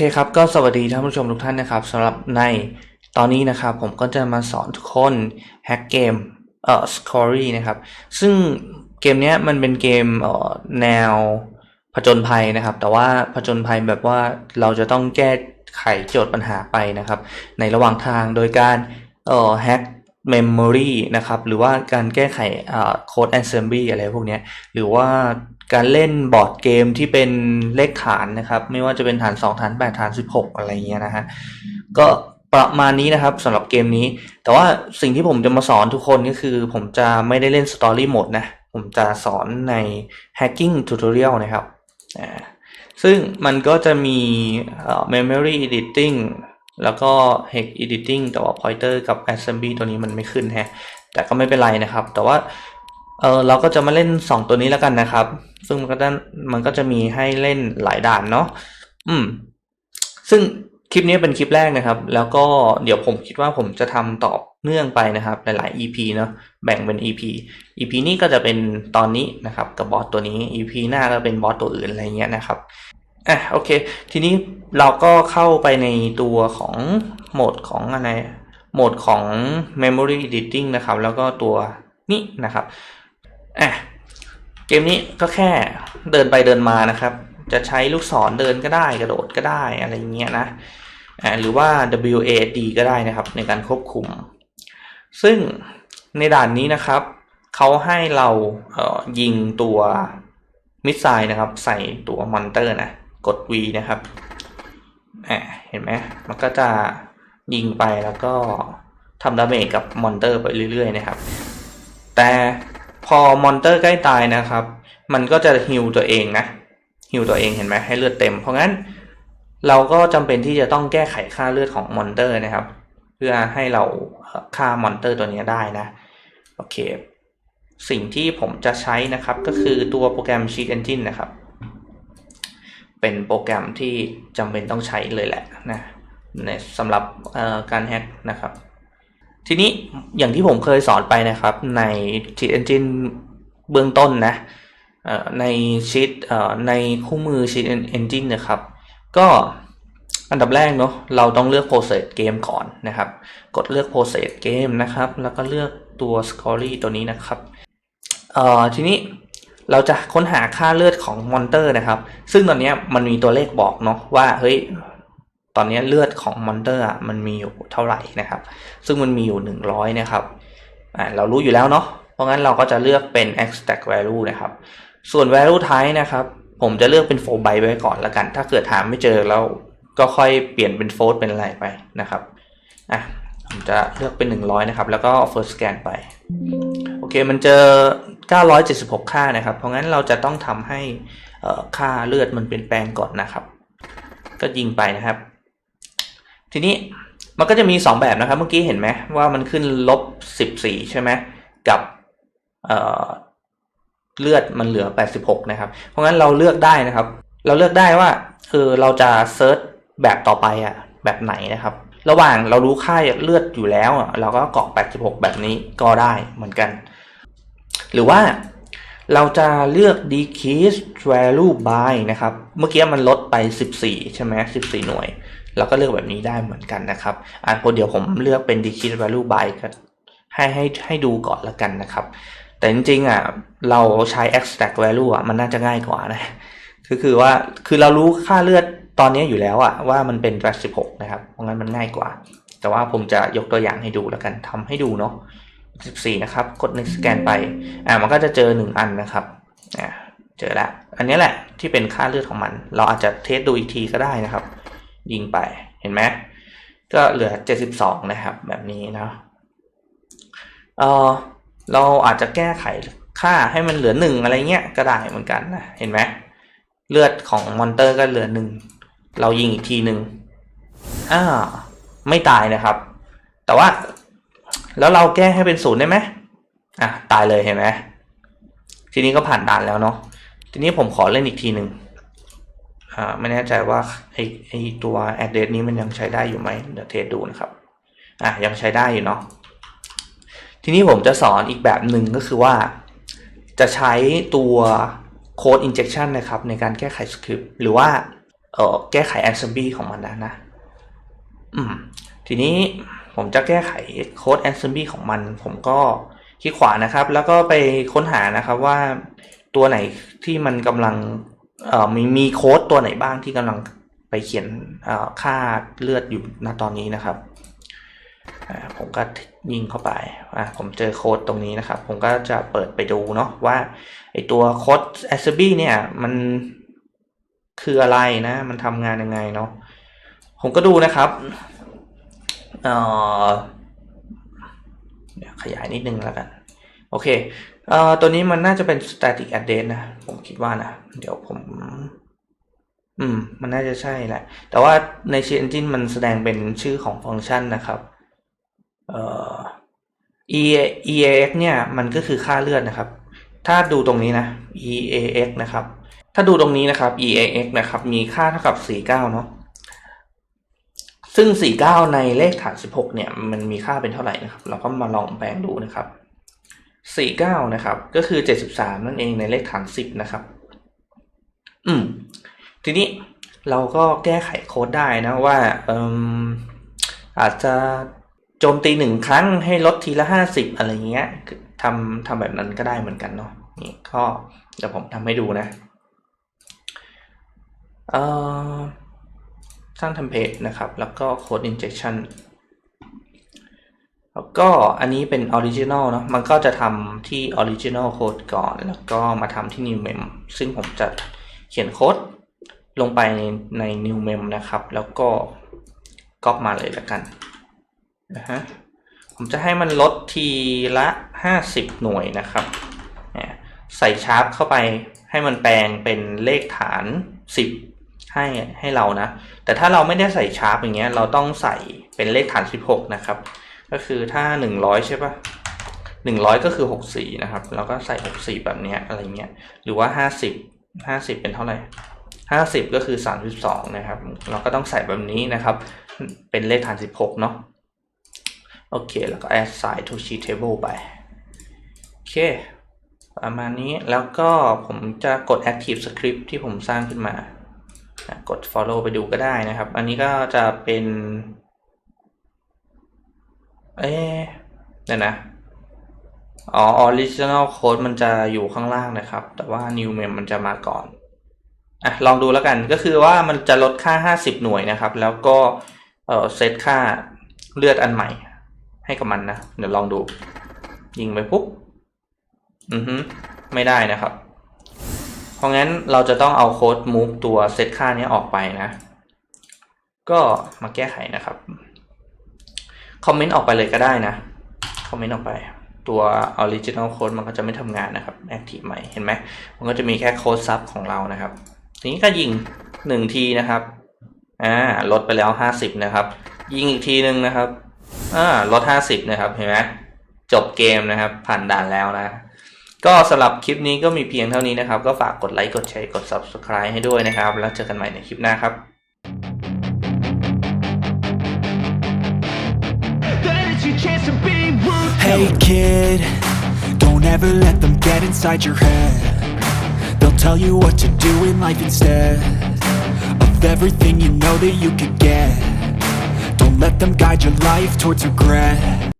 เคครับก็สวัสดีท่านผู้ชมทุกท่านนะครับสำหรับในตอนนี้นะครับผมก็จะมาสอนทุกคนแฮกเกมScory นะครับซึ่งเกมนี้มันเป็นเกมแนวผจญภัยนะครับแต่ว่าผจญภัยแบบว่าเราจะต้องแก้ไขโจทย์ปัญหาไปนะครับในระหว่างทางโดยการแฮกmemory นะครับหรือว่าการแก้ไขcode assembly อะไรพวกนี้หรือว่าการเล่นบอร์ดเกมที่เป็นเลขฐานนะครับไม่ว่าจะเป็นฐาน2ฐาน8ฐาน16อะไรเงี้ยนะฮะก็ประมาณนี้นะครับสำหรับเกมนี้แต่ว่าสิ่งที่ผมจะมาสอนทุกคนก็คือผมจะไม่ได้เล่น Story Mode นะผมจะสอนใน Hacking Tutorial นะครับซึ่งมันก็จะมีmemory editing แล้วก็ hex editing แต่ว่า pointer กับ assembly ตัวนี้มันไม่ขึ้นฮะแต่ก็ไม่เป็นไรนะครับแต่ว่าเราก็จะมาเล่น2ตัวนี้แล้วกันนะครับซึ่งมันก็จะมีให้เล่นหลายด่านเนาะซึ่งคลิปนี้เป็นคลิปแรกนะครับแล้วก็เดี๋ยวผมคิดว่าผมจะทำต่อเนื่องไปนะครับหลายๆ EP เนาะแบ่งเป็น EP นี้ก็จะเป็นตอนนี้นะครับกับบอสตัวนี้ EP หน้าก็เป็นบอสตัวอื่นอะไรเงี้ยนะครับโอเคทีนี้เราก็เข้าไปในตัวของโหมดของโหมดของ Memory Editing นะครับแล้วก็ตัวนี้นะครับเกมนี้ก็แค่เดินไปเดินมานะครับจะใช้ลูกศรเดินก็ได้กระโดดก็ได้อะไรเงี้ยนะหรือว่า WASD ก็ได้นะครับในการควบคุมซึ่งในด่านนี้นะครับเขาให้เรายิงตัวมิสไซล์นะครับใส่ตัวมอนเตอร์นะกด V นะครับเห็นไหมมันก็จะยิงไปแล้วก็ทำดาเมจกับมอนเตอร์ไปเรื่อยๆนะครับแต่พอมอนเตอร์ใกล้ตายนะครับมันก็จะฮีลตัวเองนะฮีลตัวเองเห็นไหมให้เลือดเต็มเพราะงั้นเราก็จำเป็นที่จะต้องแก้ไขค่าเลือดของมอนเตอร์นะครับเพื่อให้เราฆ่ามอนเตอร์ตัวนี้ได้นะโอเคสิ่งที่ผมจะใช้นะครับก็คือตัวโปรแกรม Cheat Engine นะครับเป็นโปรแกรมที่จำเป็นต้องใช้เลยแหละนะสำหรับการแฮกนะครับทีนี้อย่างที่ผมเคยสอนไปนะครับใน Cheat Engine เบื้องต้นนะในชีตในคู่มือ Cheat Engine นะครับก็อันดับแรกเนาะเราต้องเลือก Process Game ก่อนนะครับกดเลือก Process Game นะครับแล้วก็เลือกตัว Scory ตัวนี้นะครับทีนี้เราจะค้นหาค่าเลือดของมอนเตอร์นะครับซึ่งตอนนี้มันมีตัวเลขบอกเนาะว่าเฮ้ยตอนนี้เลือดของมอนเตอร์มันมีอยู่เท่าไหร่นะครับซึ่งมันมีอยู่100นะครับเรารู้อยู่แล้วเนาะเพราะงั้นเราก็จะเลือกเป็น extract value นะครับส่วน value type นะครับผมจะเลือกเป็น 4 byte ไว้ก่อนละกันถ้าเกิดหาไม่เจอแล้วก็ค่อยเปลี่ยนเป็น float เป็นอะไรไปนะครับผมจะเลือกเป็น100นะครับแล้วก็ first scan ไปโอเคมันเจอ976ค่านะครับเพราะงั้นเราจะต้องทำให้ค่าเลือดมันเปลี่ยนแปลงก่อนนะครับก็ยิงไปนะครับทีนี้มันก็จะมี2แบบนะครับเมื่อกี้เห็นไหมว่ามันขึ้น-14ใช่ไหมกับเลือดมันเหลือ86นะครับเพราะงั้นเราเลือกได้นะครับเราเลือกได้ว่าเราจะเซิร์ชแบบต่อไปแบบไหนนะครับระหว่างเรารู้ค่าเลือดอยู่แล้วเราก็กรอก86แบบนี้ก็ได้เหมือนกันหรือว่าเราจะเลือก decrease value by นะครับเมื่อกี้มันลดไป14ใช่ไหม14หน่วยเราก็เลือกแบบนี้ได้เหมือนกันนะครับเดี๋ยวผมเลือกเป็น decrease value by ให้ดูก่อนละกันนะครับแต่จริงๆเราใช้ extract value มันน่าจะง่ายกว่านะคือเรารู้ค่าเลือดตอนนี้อยู่แล้วว่ามันเป็น86นะครับเพราะงั้นมันง่ายกว่าแต่ว่าผมจะยกตัวอย่างให้ดูแล้วกันทำให้ดูเนาะ14นะครับกด next scan ไปมันก็จะเจอ1อันนะครับเจอแล้วอันนี้แหละที่เป็นค่าเลือดของมันเราอาจจะเทสดูอีกทีก็ได้นะครับยิงไปเห็นไหมก็เหลือ72นะครับแบบนี้นะเราอาจจะแก้ไขค่าให้มันเหลือ1อะไรเงี้ยก็ได้เหมือนกันนะเห็นไหมเลือดของมอนเตอร์ก็เหลือ1เรายิงอีกทีนึงไม่ตายนะครับแต่ว่าแล้วเราแก้ให้เป็น0ได้ไหมตายเลยเห็นไหมทีนี้ก็ผ่านด่านแล้วเนาะทีนี้ผมขอเล่นอีกทีหนึ่งไม่แน่ใจว่าไอตัว address นี้มันยังใช้ได้อยู่ไหมเดี๋ยวเทสดูนะครับยังใช้ได้อยู่เนาะทีนี้ผมจะสอนอีกแบบหนึ่งก็คือว่าจะใช้ตัว code injection นะครับในการแก้ไขสคริปต์หรือว่า แก้ไข Assembly ของมันนะทีนี้ผมจะแก้ไขโค้ด Assembly ของมันผมก็คลิกขวานะครับแล้วก็ไปค้นหานะครับว่าตัวไหนที่มันกำลังมีโค้ดตัวไหนบ้างที่กำลังไปเขียนค่าเลือดอยู่ณตอนนี้นะครับผมก็ยิงเข้าไปผมเจอโค้ดตรงนี้นะครับผมก็จะเปิดไปดูเนาะว่าไอตัวโค้ด Assembly เนี่ยมันคืออะไรนะมันทำงานยังไงเนาะผมก็ดูนะครับเดี๋ยวขยายนิดนึงแล้วกันโอเคตัวนี้มันน่าจะเป็น static address นะผมคิดว่านะเดี๋ยวผมมันน่าจะใช่แหละแต่ว่าใน Cheat Engine มันแสดงเป็นชื่อของฟังก์ชันนะครับEAX เนี่ยมันก็คือค่าเลือดนะครับถ้าดูตรงนี้นะ EAX นะครับถ้าดูตรงนี้นะครับ EAX นะครับมีค่าเท่ากับ49เนาะซึ่ง49ในเลขฐาน16เนี่ยมันมีค่าเป็นเท่าไหร่นะครับเราก็มาลองแปลงดูนะครับ49นะครับก็คือ73นั่นเองในเลขฐาน10นะครับทีนี้เราก็แก้ไขโค้ดได้นะว่าอาจจะโจมตี1ครั้งให้ลดทีละ50อะไรเงี้ยทำแบบนั้นก็ได้เหมือนกันเนาะนี่ก็เดี๋ยวผมทำให้ดูนะสร้างเทมเพลตนะครับแล้วก็ code injection แล้วก็อันนี้เป็น original เนาะมันก็จะทำที่ original code ก่อนแล้วก็มาทำที่ new mem ซึ่งผมจะเขียนโค้ดลงไปใน new mem นะครับแล้วก็ copy มาเลยแล้วกันผมจะให้มันลดทีละ50หน่วยนะครับใส่ชาร์ปเข้าไปให้มันแปลงเป็นเลขฐาน10ให้เรานะแต่ถ้าเราไม่ได้ใส่ชาร์ปอย่างเงี้ยเราต้องใส่เป็นเลขฐาน16นะครับก็คือถ้า100ใช่ปะ100ก็คือ64นะครับเราก็ใส่64แบบนี้อะไรเงี้ยหรือว่า50เป็นเท่าไหร่50ก็คือ32นะครับเราก็ต้องใส่แบบนี้นะครับเป็นเลขฐาน16เนาะโอเคแล้วก็ assign to sheet table ไปโอเคประมาณนี้แล้วก็ผมจะกด active script ที่ผมสร้างขึ้นมากด follow ไปดูก็ได้นะครับอันนี้ก็จะเป็นเนี่ยนะoriginal code มันจะอยู่ข้างล่างนะครับแต่ว่า new mem มันจะมาก่อนลองดูแล้วกันก็คือว่ามันจะลดค่า50หน่วยนะครับแล้วก็เซตค่าเลือดอันใหม่ให้กับมันนะเดี๋ยวลองดูยิงไปปุ๊บไม่ได้นะครับเพราะงั้นเราจะต้องเอาโค้ด move ตัวเซตค่านี้ออกไปนะก็มาแก้ไขนะครับคอมเมนต์ออกไปเลยก็ได้นะคอมเมนต์ออกไปตัว original code มันก็จะไม่ทำงานนะครับ active ใหม่เห็นไหมมันก็จะมีแค่โค้ดซับของเรานะครับทีนี้ก็ยิง1ทีนะครับลดไปแล้ว50นะครับยิงอีกทีนึงนะครับลด50นะครับเห็นไหมจบเกมนะครับผ่านด่านแล้วนะก็สำหรับคลิปนี้ก็มีเพียงเท่านี้นะครับก็ฝากกดไลค์กดแชร์กด Subscribe ให้ด้วยนะครับแล้วเจอกันใหม่ในคลิปหน้าครับ Hey kid, don't ever let them get inside your head. They'll tell you what to do in life instead of everything you know that you could get. Don't let them guide your life towards regret.